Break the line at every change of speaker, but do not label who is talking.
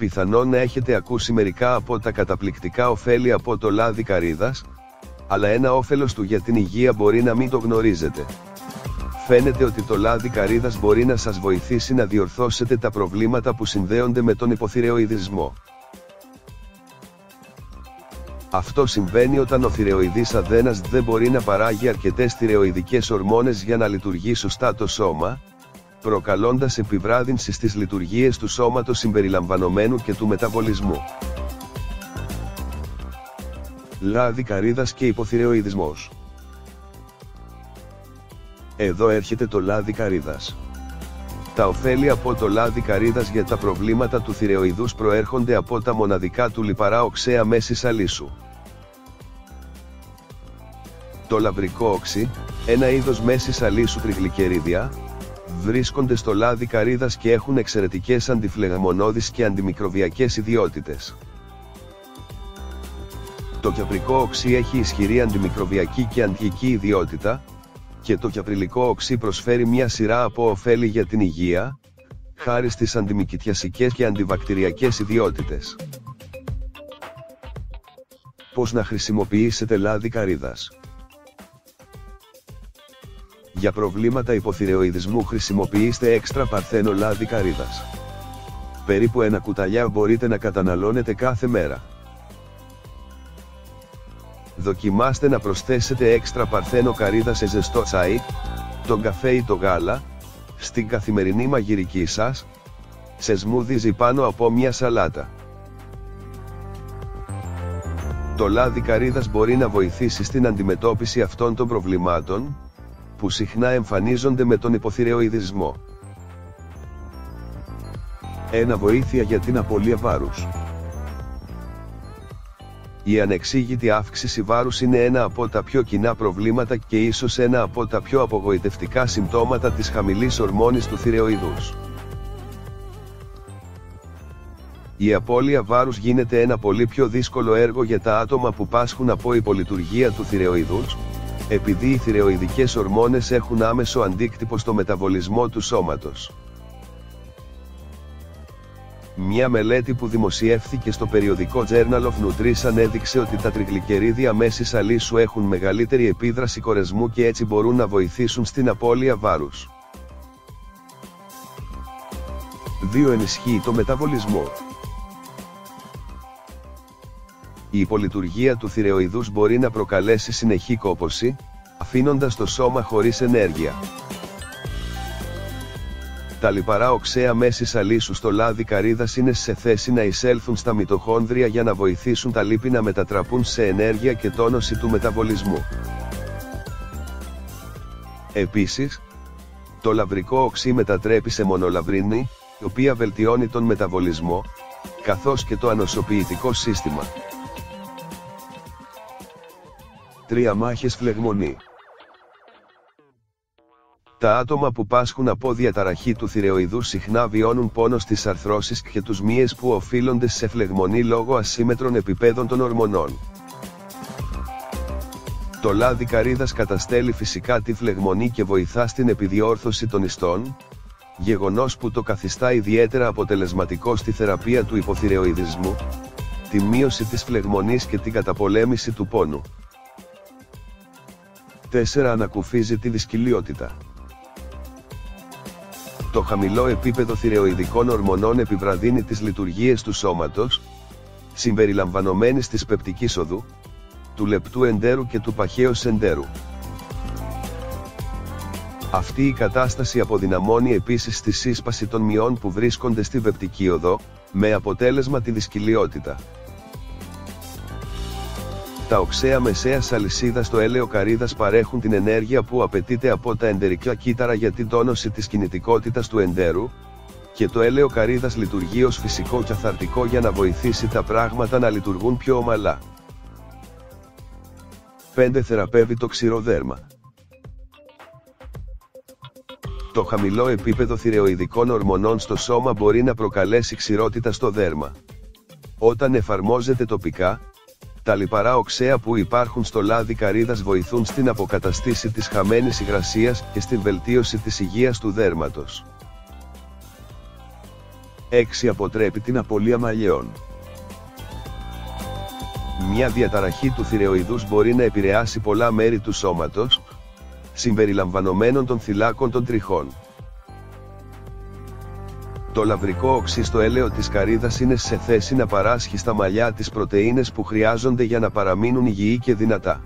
Πιθανόν να έχετε ακούσει μερικά από τα καταπληκτικά ωφέλη από το λάδι καρύδας, αλλά ένα όφελος του για την υγεία μπορεί να μην το γνωρίζετε. Φαίνεται ότι το λάδι καρύδας μπορεί να σας βοηθήσει να διορθώσετε τα προβλήματα που συνδέονται με τον υποθυρεοειδισμό. Αυτό συμβαίνει όταν ο θυρεοειδής αδένας δεν μπορεί να παράγει αρκετές θυρεοειδικές ορμόνες για να λειτουργεί σωστά το σώμα, προκαλώντας επιβράδυνση στις λειτουργίες του σώματος συμπεριλαμβανομένου και του μεταβολισμού. Λάδι καρύδας και υποθυρεοειδισμός. Εδώ έρχεται το λάδι καρύδας. Τα ωφέλη από το λάδι καρύδας για τα προβλήματα του θυρεοειδούς προέρχονται από τα μοναδικά του λιπαρά οξέα μέσης αλήσου. Το λαβρικό οξύ, ένα είδος μέσης αλήσου τριγλικερίδια, βρίσκονται στο λάδι καρύδας και έχουν εξαιρετικές αντιφλεγμονώδεις και αντιμικροβιακές ιδιότητες. Το κιαπρικό οξύ έχει ισχυρή αντιμικροβιακή και αντιική ιδιότητα, και το κιαπριλικό οξύ προσφέρει μια σειρά από ωφέλη για την υγεία, χάρη στις αντιμικητιασικές και αντιβακτηριακές ιδιότητες. Πώς να χρησιμοποιήσετε λάδι καρύδας? Για προβλήματα υποθυρεοειδισμού χρησιμοποιήστε έξτρα παρθένο λάδι καρύδας. Περίπου 1 κουταλιά μπορείτε να καταναλώνετε κάθε μέρα. Δοκιμάστε να προσθέσετε έξτρα παρθένο καρύδα σε ζεστό τσάι, τον καφέ ή το γάλα, στην καθημερινή μαγειρική σας, σε σμούδιζι πάνω από μια σαλάτα. Το λάδι καρύδας μπορεί να βοηθήσει στην αντιμετώπιση αυτών των προβλημάτων, που συχνά εμφανίζονται με τον υποθυρεοειδισμό. 1. Βοήθεια για την απώλεια βάρους. Η ανεξήγητη αύξηση βάρους είναι ένα από τα πιο κοινά προβλήματα και ίσως ένα από τα πιο απογοητευτικά συμπτώματα της χαμηλής ορμόνης του θυρεοειδούς. Η απώλεια βάρους γίνεται ένα πολύ πιο δύσκολο έργο για τα άτομα που πάσχουν από υπολειτουργία του θυρεοειδούς, επειδή οι θυρεοειδικές ορμόνες έχουν άμεσο αντίκτυπο στο μεταβολισμό του σώματος. Μια μελέτη που δημοσιεύθηκε στο περιοδικό Journal of Nutrition έδειξε ότι τα τριγλικερίδια μέσης αλήσου έχουν μεγαλύτερη επίδραση κορεσμού και έτσι μπορούν να βοηθήσουν στην απώλεια βάρους. 2. Ενισχύει το μεταβολισμό. Η υπολειτουργία του θυρεοειδούς μπορεί να προκαλέσει συνεχή κόπωση, αφήνοντας το σώμα χωρίς ενέργεια. Τα λιπαρά οξέα μέσης αλήσου στο λάδι καρύδας είναι σε θέση να εισέλθουν στα μυτοχόνδρια για να βοηθήσουν τα λίπη να μετατραπούν σε ενέργεια και τόνωση του μεταβολισμού. Επίσης, το λαβρικό οξύ μετατρέπει σε μονολαβρίνη, η οποία βελτιώνει τον μεταβολισμό, καθώς και το ανοσοποιητικό σύστημα. 3. Μάχες φλεγμονή. Τα άτομα που πάσχουν από διαταραχή του θυρεοειδούς συχνά βιώνουν πόνο στις αρθρώσεις και τους μύες που οφείλονται σε φλεγμονή λόγω ασύμμετρων επιπέδων των ορμονών. Το λάδι καρύδας καταστέλει φυσικά τη φλεγμονή και βοηθά στην επιδιόρθωση των ιστών, γεγονός που το καθιστά ιδιαίτερα αποτελεσματικό στη θεραπεία του υποθυρεοειδισμού, τη μείωση της φλεγμονής και την καταπολέμηση του πόνου. 4. Ανακουφίζει τη δυσκολιότητα. Το χαμηλό επίπεδο θυρεοειδικών ορμονών επιβραδύνει τις λειτουργίες του σώματος, συμπεριλαμβανομένης της πεπτικής οδού, του λεπτού εντέρου και του παχαίου εντέρου. Αυτή η κατάσταση αποδυναμώνει επίσης τη σύσπαση των μειών που βρίσκονται στη πεπτική οδό, με αποτέλεσμα τη δυσκολιότητα. Τα οξέα μεσαίας αλυσίδας στο έλαιο καρύδας παρέχουν την ενέργεια που απαιτείται από τα εντερικά κύτταρα για την τόνωση της κινητικότητας του εντέρου, και το έλαιο καρύδας λειτουργεί ως φυσικό καθαρτικό για να βοηθήσει τα πράγματα να λειτουργούν πιο ομαλά. 5. Θεραπεύει το ξηροδέρμα. Το χαμηλό επίπεδο θυρεοειδικών ορμονών στο σώμα μπορεί να προκαλέσει ξηρότητα στο δέρμα. Όταν εφαρμόζεται τοπικά, τα λιπαρά οξέα που υπάρχουν στο λάδι καρύδας βοηθούν στην αποκαταστήση της χαμένης υγρασίας και στην βελτίωση της υγείας του δέρματος. 6. Αποτρέπει την απώλεια μαλλιών. Μια διαταραχή του θηρεοειδούς μπορεί να επηρεάσει πολλά μέρη του σώματος, συμπεριλαμβανομένων των θυλάκων των τριχών. Το λαβρικό οξύ στο έλαιο της καρύδας είναι σε θέση να παράσχει στα μαλλιά τις πρωτεΐνες που χρειάζονται για να παραμείνουν υγιή και δυνατά.